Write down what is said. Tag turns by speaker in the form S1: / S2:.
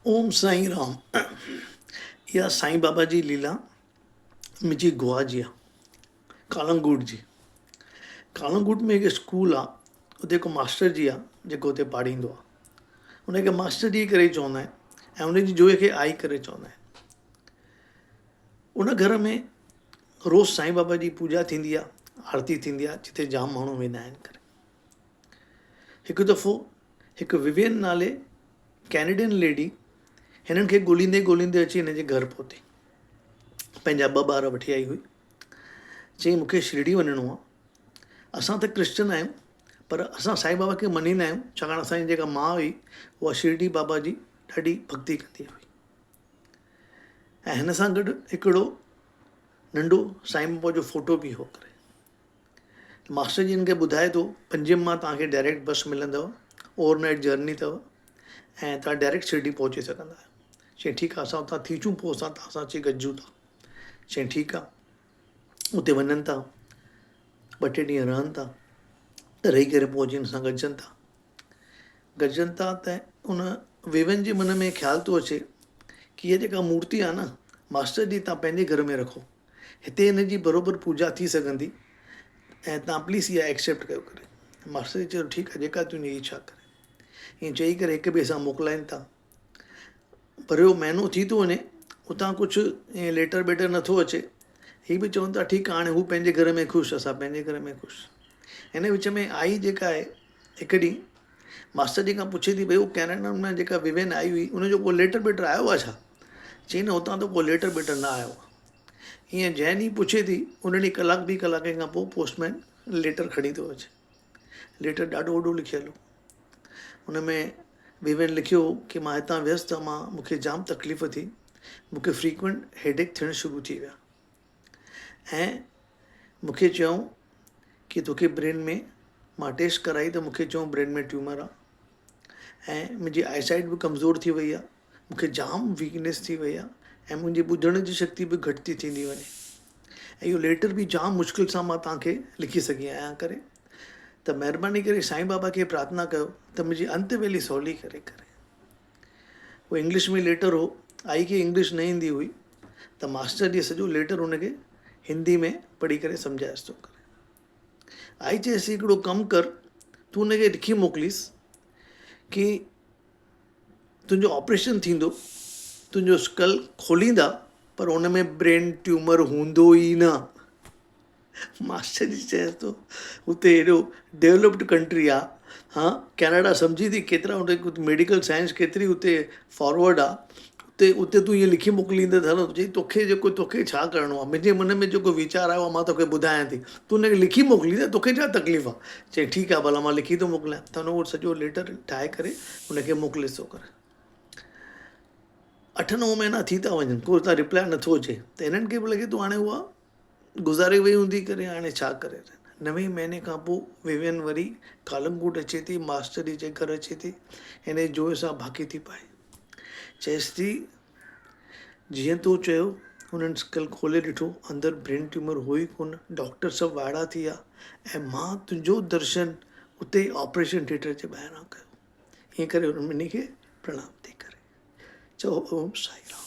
S1: ओम साईं राम। इहा साईं बाबा जी लीला मुंहिंजी गोवा जी आहे, कालंगूट जी। कालंगूट में हिकु स्कूल आहे, उते हिकु मास्टर जी आहे जेको हुते पाढ़ींदो आहे। हुनखे मास्टर जी करे चवंदा आहिनि ऐं हुनजी जोइ खे आई करे चवंदा आहिनि। उन घर में रोज़ु साईं बाबा जी पूॼा थींदी आहे, आरती थींदी आहे, जिते जाम माण्हू वेंदा आहिनि करे। हिकु दफ़ो हिकु विवियन नाले कैनेडियन लेडी हिननि खे ॻोल्हींदे ॻोल्हींदे अची हिन जे घर पहुती। पंहिंजा 2 ॿार वठी आई हुई। चई मूंखे शिरडी वञिणो आहे। असां त क्रिश्चन आहियूं, पर असां साईं बाबा खे मञींदा आहियूं, छाकाणि असांजी जेका माउ हुई उहा शिरडी बाबा जी ॾाढी भक्ति कंदी हुई। ऐं हिन सां गॾु हिकिड़ो नंढो साईं बाबा जो फ़ोटो बि हो करे। मास्टर जी हिन खे ॿुधाए थो 5 मां तव्हांखे डायरेक्ट बस मिलंदव, ओवरनाइट जर्नी अथव ऐं तव्हां डायरेक्ट शिरडी पहुची सघंदा आहियो। चई ठीकु आहे, असां उतां थी अचूं, पोइ असां तव्हां सां अची गॾिजूं था। चई ठीकु आहे। उते वञनि था, 2-3 ॾींहं रहनि था, रही करे पोइ अची हिन सां गॾिजनि था त उन वेवन जे मन में ख़्यालु थो अचे कि हीअ जेका मूर्ति आहे न, मास्टर जी तव्हां पंहिंजे घर में रखो, हिते हिन जी बराबरि पूॼा थी सघंदी ऐं तव्हां प्लीज़ इहा एक्सेप्ट कयो करे। मास्टर जी चयो ठीकु आहे, जेका तुंहिंजी इच्छा करे। ईअं चई करे हिक ॿिए सां मोकिलाइनि था। पर इहो महीनो थी थो वञे, उतां कुझु ईअं लेटर बेटर नथो अचे। हीअ बि चवनि था ठीकु आहे, हाणे हू पंहिंजे घर में ख़ुशि, असां पंहिंजे घर में ख़ुशि। हिन विच में आई जेका आहे हिकु ॾींहुं मास्टर जी खां पुछे थी भई उहो कैनेडा में जेका विवेन आई हुई उनजो को लेटर बेटर आयो आहे छा? चई न, हुतां त को लेटर बेटर न आयो आहे। हीअं जंहिं ॾींहुं पुछे थी उन ॾींहुं कलाक 2 कलाक खां पोइ पोस्टमैन लेटर खणी थो अचे। लेटर ॾाढो वॾो लिखियलु हो। हुन में विवेन लिखियो कि मां हितां वियुसि त मूंखे जाम तकलीफ़ थी, मूंखे फ्रीक्वेंट हेडेक थियणु शुरू थी विया ऐं मूंखे चयूं कि तोखे ब्रेन में, मां टेस्ट कराई त मूंखे चयूं ब्रेन में ट्यूमर आहे ऐं मुंहिंजी आईसाइट बि कमज़ोर थी वई आहे, मूंखे जाम वीकनेस थी वई आहे ऐं मुंहिंजी ॿुधण जी शक्ति बि घटि थी थींदी वञे। ऐं इहो लेटर बि जाम मुश्किल सां मां तव्हांखे लिखी सघी आहियां करे, त महिरबानी करे साईं बाबा खे प्रार्थना कयो त मुंहिंजी अंत वेली सवली करे। उहो इंग्लिश में लेटर हो, आई खे इंग्लिश न ईंदी हुई, त मास्टर जी सॼो लेटर हुनखे हिंदी में पढ़ी करे सम्झाएसि थो करे। आई चएसि हिकिड़ो कमु कर, तूं हुनखे लिखी मोकिलीसि कि तुंहिंजो ऑपरेशन थींदो, तुंहिंजो स्कल खोलींदा, पर हुन में ब्रेन ट्यूमर हूंदो ई न। मास्टर जी चएसि थो हुते हेॾो डेवलप्ड कंट्री आहे, हाँ कैनेडा सम्झी थी केतिरा हुते मेडिकल साइंस केतिरी हुते फॉरवर्ड आहे, उते तूं ईअं लिखी मोकिलींदे त हलो। चई तोखे छा करिणो आहे, मुंहिंजे मन में जेको वीचार आयो आहे मां तोखे ॿुधायां थी, तूं हुनखे लिखी मोकिलींदे, तोखे छा तकलीफ़ आहे। चई ठीकु आहे, भला मां लिखी थो मोकिलियां। त हुन वटि सॼो लेटर ठाहे करे हुनखे मोकिलिसि थो करे। 8-9 महीना थी था वञनि, को त रिप्लाई नथो अचे। त हिननि खे बि लॻे थो हाणे उहा गुज़ारे वई हूंदी करे, हाणे छा करे। 9 महीने खां पोइ विवियन वरी कालंगूट अचे थी, मास्टर जी जे घर अचे थी, हिन जोइ सां भाकी थी पाए। चएसि थी जीअं तूं चयो, हुननि स्कल खोले ॾिठो, अंदरि ब्रेन ट्यूमर हुई कोन, डॉक्टर सभु वाइड़ा थी विया ऐं मां तुंहिंजो दर्शन उते ऑपरेशन थिएटर जे ॿाहिरां कयो। ईअं करे हुन ॿिन्ही खे प्रणाम थी करे चओ ओम साईं राम।